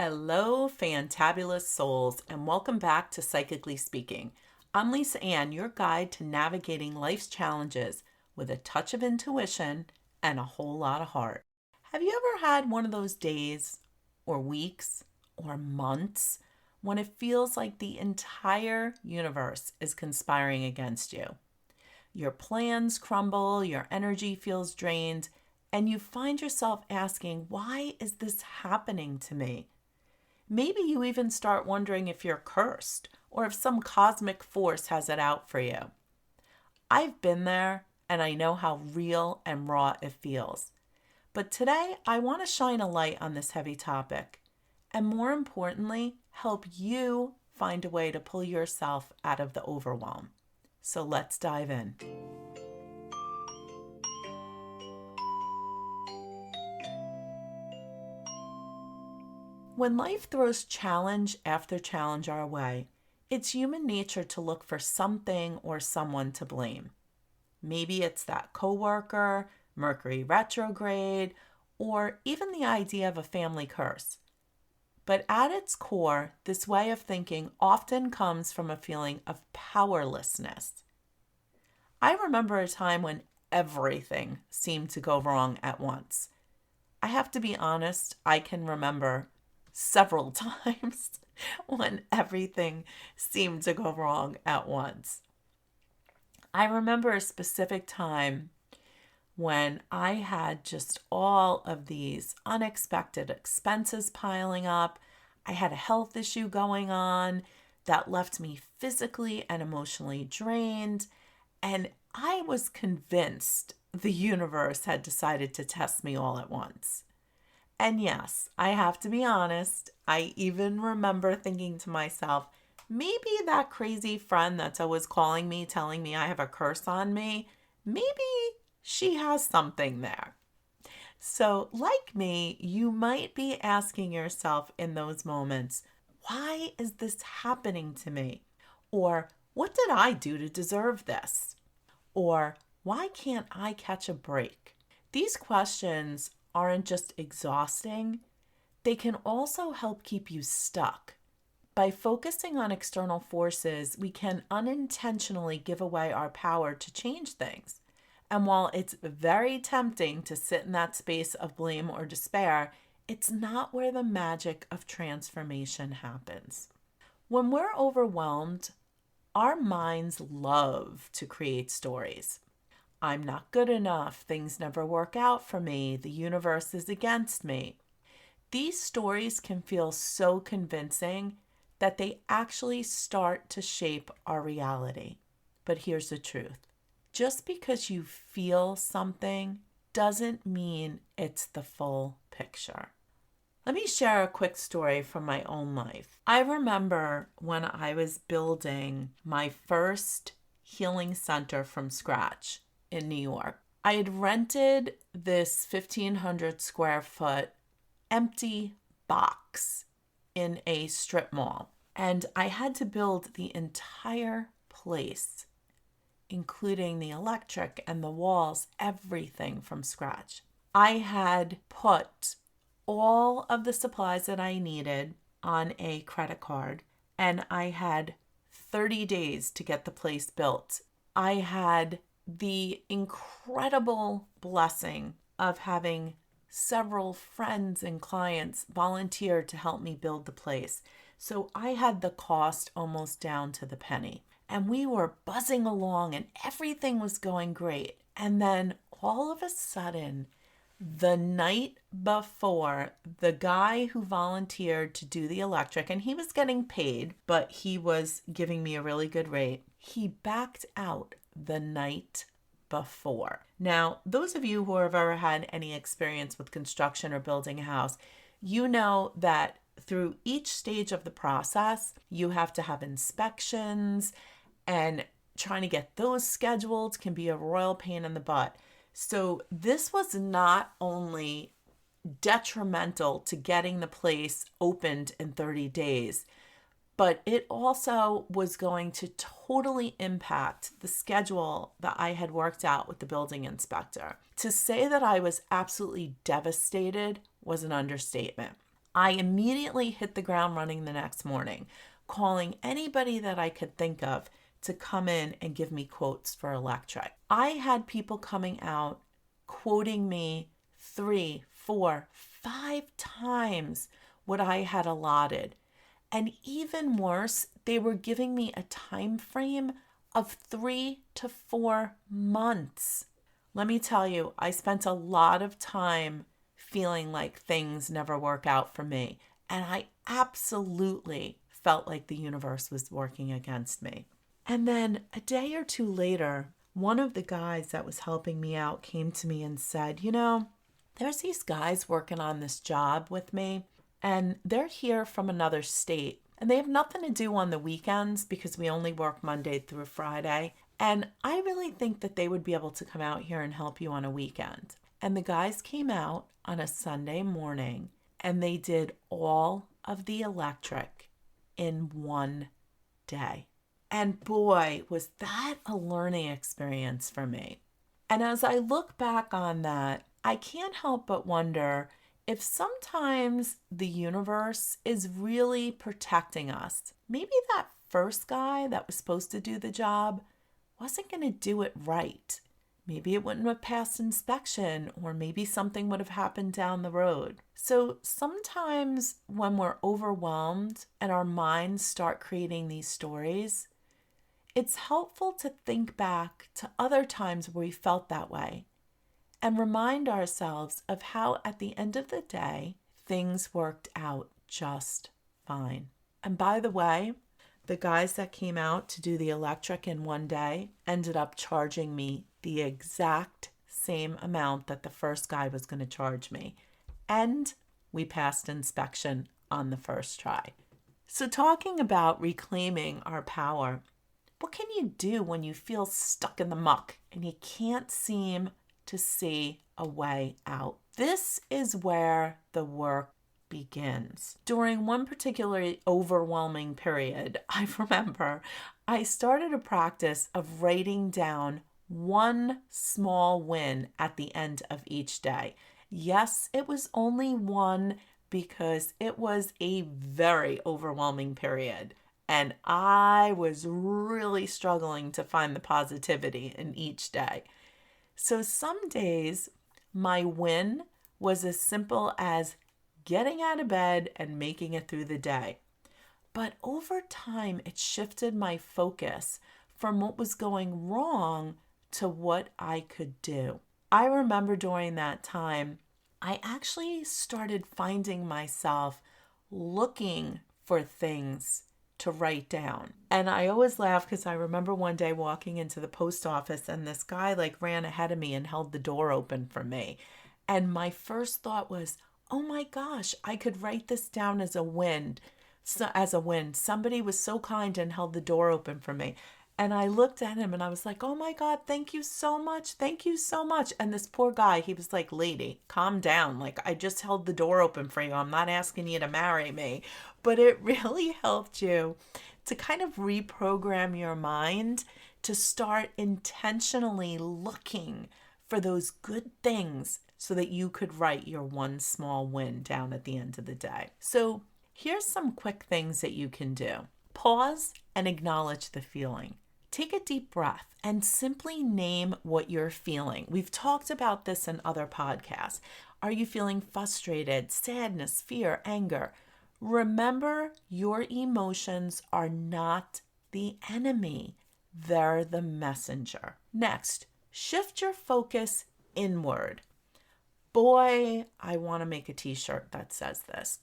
Hello, fantabulous souls, and welcome back to Psychically Speaking. I'm Lisa Ann, your guide to navigating life's challenges with a touch of intuition and a whole lot of heart. Have you ever had one of those days, or weeks, or months when it feels like the entire universe is conspiring against you? Your plans crumble, your energy feels drained, and you find yourself asking, why is this happening to me? Maybe you even start wondering if you're cursed or if some cosmic force has it out for you. I've been there and I know how real and raw it feels. But today I want to shine a light on this heavy topic and, more importantly, help you find a way to pull yourself out of the overwhelm. So let's dive in. When life throws challenge after challenge our way, it's human nature to look for something or someone to blame. Maybe it's that coworker, Mercury retrograde, or even the idea of a family curse. But at its core, this way of thinking often comes from a feeling of powerlessness. I remember a time when everything seemed to go wrong at once. I have to be honest, I can remember several times when everything seemed to go wrong at once. I remember a specific time when I had just all of these unexpected expenses piling up. I had a health issue going on that left me physically and emotionally drained, and I was convinced the universe had decided to test me all at once. And yes, I have to be honest, I even remember thinking to myself, maybe that crazy friend that's always calling me, telling me I have a curse on me, maybe she has something there. So, like me, you might be asking yourself in those moments, why is this happening to me? Or, what did I do to deserve this? Or, why can't I catch a break? These questions aren't just exhausting, they can also help keep you stuck. By focusing on external forces, we can unintentionally give away our power to change things. And while it's very tempting to sit in that space of blame or despair, it's not where the magic of transformation happens. When we're overwhelmed, our minds love to create stories. I'm not good enough, things never work out for me, the universe is against me. These stories can feel so convincing that they actually start to shape our reality. But here's the truth. Just because you feel something doesn't mean it's the full picture. Let me share a quick story from my own life. I remember when I was building my first healing center from scratch in New York. I had rented this 1,500 square foot empty box in a strip mall, and I had to build the entire place, including the electric and the walls, everything from scratch. I had put all of the supplies that I needed on a credit card, and I had 30 days to get the place built. I had the incredible blessing of having several friends and clients volunteer to help me build the place. So I had the cost almost down to the penny. And we were buzzing along and everything was going great. And then all of a sudden, the night before, the guy who volunteered to do the electric, and he was getting paid, but he was giving me a really good rate, he backed out the night before. Now, those of you who have ever had any experience with construction or building a house, you know that through each stage of the process, you have to have inspections, and trying to get those scheduled can be a royal pain in the butt. So this was not only detrimental to getting the place opened in 30 days, but it also was going to totally impact the schedule that I had worked out with the building inspector. To say that I was absolutely devastated was an understatement. I immediately hit the ground running the next morning, calling anybody that I could think of to come in and give me quotes for electric. I had people coming out quoting me 3, 4, 5 times what I had allotted. And even worse, they were giving me a time frame of 3 to 4 months. Let me tell you, I spent a lot of time feeling like things never work out for me. And I absolutely felt like the universe was working against me. And then a day or two later, one of the guys that was helping me out came to me and said, there's these guys working on this job with me, and they're here from another state, and they have nothing to do on the weekends because we only work Monday through Friday. And I really think that they would be able to come out here and help you on a weekend. And the guys came out on a Sunday morning and they did all of the electric in one day. And boy, was that a learning experience for me. And as I look back on that, I can't help but wonder if sometimes the universe is really protecting us. Maybe that first guy that was supposed to do the job wasn't going to do it right. Maybe it wouldn't have passed inspection, or maybe something would have happened down the road. So sometimes when we're overwhelmed and our minds start creating these stories, it's helpful to think back to other times where we felt that way and remind ourselves of how at the end of the day, things worked out just fine. And by the way, the guys that came out to do the electric in one day ended up charging me the exact same amount that the first guy was going to charge me. And we passed inspection on the first try. So talking about reclaiming our power, what can you do when you feel stuck in the muck and you can't seem to see a way out? This is where the work begins. During one particularly overwhelming period, I remember I started a practice of writing down one small win at the end of each day. Yes, it was only one because it was a very overwhelming period. And I was really struggling to find the positivity in each day. So some days, my win was as simple as getting out of bed and making it through the day. But over time, it shifted my focus from what was going wrong to what I could do. I remember during that time, I actually started finding myself looking for things to write down. And I always laugh because I remember one day walking into the post office and this guy ran ahead of me and held the door open for me. And my first thought was, oh my gosh, I could write this down as a win. Somebody was so kind and held the door open for me. And I looked at him and I was like, oh my God, thank you so much. Thank you so much. And this poor guy, he was like, lady, calm down. I just held the door open for you. I'm not asking you to marry me. But it really helped you to kind of reprogram your mind to start intentionally looking for those good things so that you could write your one small win down at the end of the day. So here's some quick things that you can do. Pause and acknowledge the feeling. Take a deep breath and simply name what you're feeling. We've talked about this in other podcasts. Are you feeling frustrated, sadness, fear, anger? Remember, your emotions are not the enemy. They're the messenger. Next, shift your focus inward. Boy, I want to make a t-shirt that says this.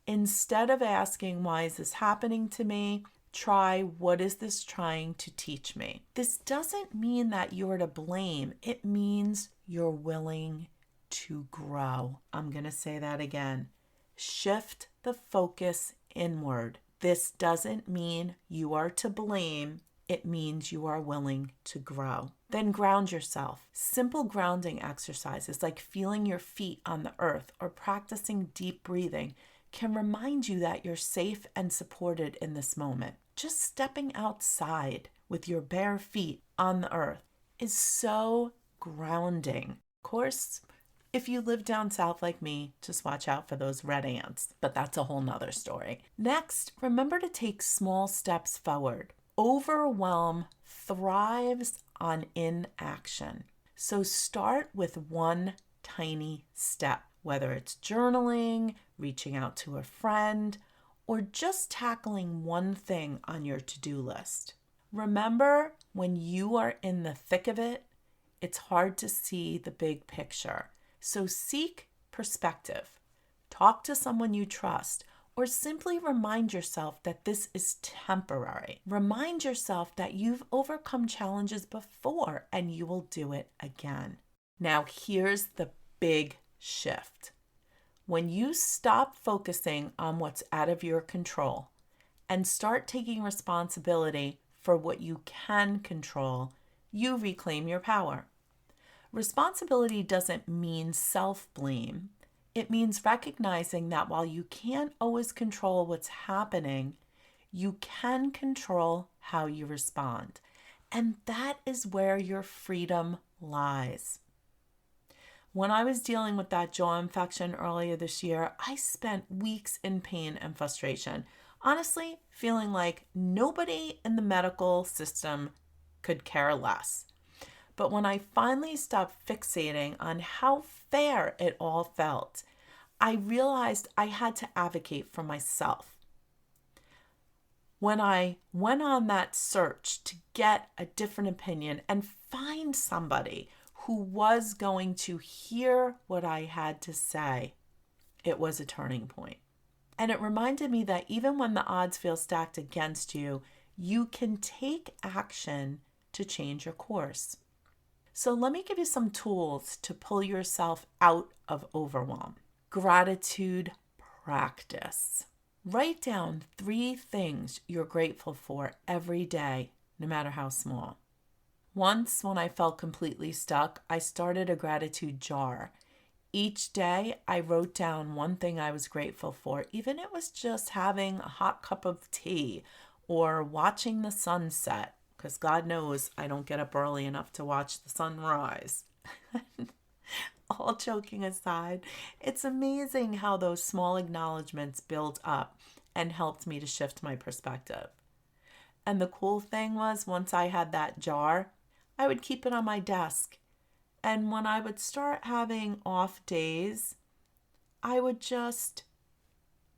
Instead of asking, why is this happening to me? Try, what is this trying to teach me? This doesn't mean that you're to blame. It means you're willing to grow. I'm going to say that again. Shift the focus inward. This doesn't mean you are to blame. It means you are willing to grow. Then ground yourself. Simple grounding exercises like feeling your feet on the earth or practicing deep breathing can remind you that you're safe and supported in this moment. Just stepping outside with your bare feet on the earth is so grounding. Of course, If you live down south like me, just watch out for those red ants, but that's a whole nother story. Next, remember to take small steps forward. Overwhelm thrives on inaction. So start with one tiny step, whether it's journaling, reaching out to a friend, or just tackling one thing on your to-do list. Remember, when you are in the thick of it, it's hard to see the big picture. So seek perspective. Talk to someone you trust, or simply remind yourself that this is temporary. Remind yourself that you've overcome challenges before and you will do it again. Now, here's the big shift. When you stop focusing on what's out of your control and start taking responsibility for what you can control, you reclaim your power. Responsibility doesn't mean self-blame. It means recognizing that while you can't always control what's happening, you can control how you respond. And that is where your freedom lies. When I was dealing with that jaw infection earlier this year, I spent weeks in pain and frustration, honestly feeling like nobody in the medical system could care less. But when I finally stopped fixating on how fair it all felt, I realized I had to advocate for myself. When I went on that search to get a different opinion and find somebody who was going to hear what I had to say, it was a turning point. And it reminded me that even when the odds feel stacked against you, you can take action to change your course. So let me give you some tools to pull yourself out of overwhelm. Gratitude practice. Write down 3 things you're grateful for every day, no matter how small. Once, when I felt completely stuck, I started a gratitude jar. Each day, I wrote down one thing I was grateful for, even if it was just having a hot cup of tea or watching the sunset. Because God knows I don't get up early enough to watch the sunrise. All joking aside, it's amazing how those small acknowledgments build up and helped me to shift my perspective. And the cool thing was, once I had that jar, I would keep it on my desk. And when I would start having off days, I would just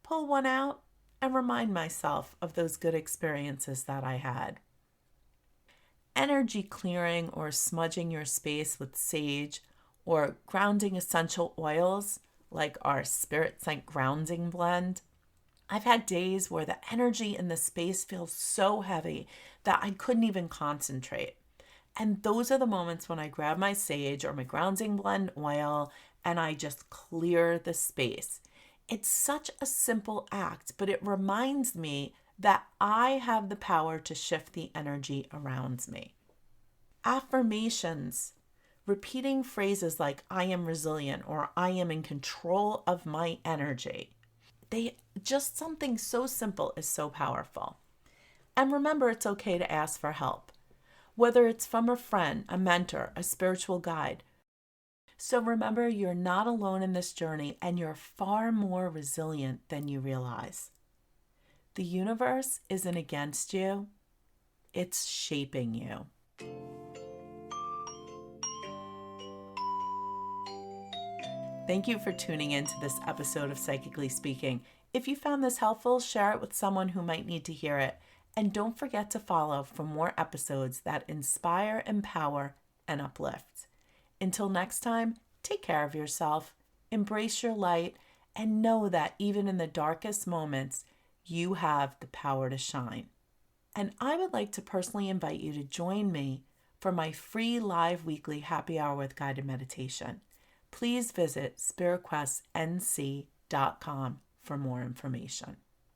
pull one out and remind myself of those good experiences that I had. Energy clearing or smudging your space with sage or grounding essential oils like our Spirit Scent Grounding Blend. I've had days where the energy in the space feels so heavy that I couldn't even concentrate. And those are the moments when I grab my sage or my Grounding Blend oil and I just clear the space. It's such a simple act, but it reminds me that I have the power to shift the energy around me. Affirmations, repeating phrases like I am resilient or I am in control of my energy. Just something so simple is so powerful. And remember, it's okay to ask for help, whether it's from a friend, a mentor, a spiritual guide. So remember, you're not alone in this journey and you're far more resilient than you realize. The universe isn't against you, it's shaping you. Thank you for tuning in to this episode of Psychically Speaking. If you found this helpful, share it with someone who might need to hear it. And don't forget to follow for more episodes that inspire, empower, and uplift. Until next time, take care of yourself, embrace your light, and know that even in the darkest moments, you have the power to shine. And I would like to personally invite you to join me for my free live weekly happy hour with guided meditation. Please visit spiritquestnc.com for more information.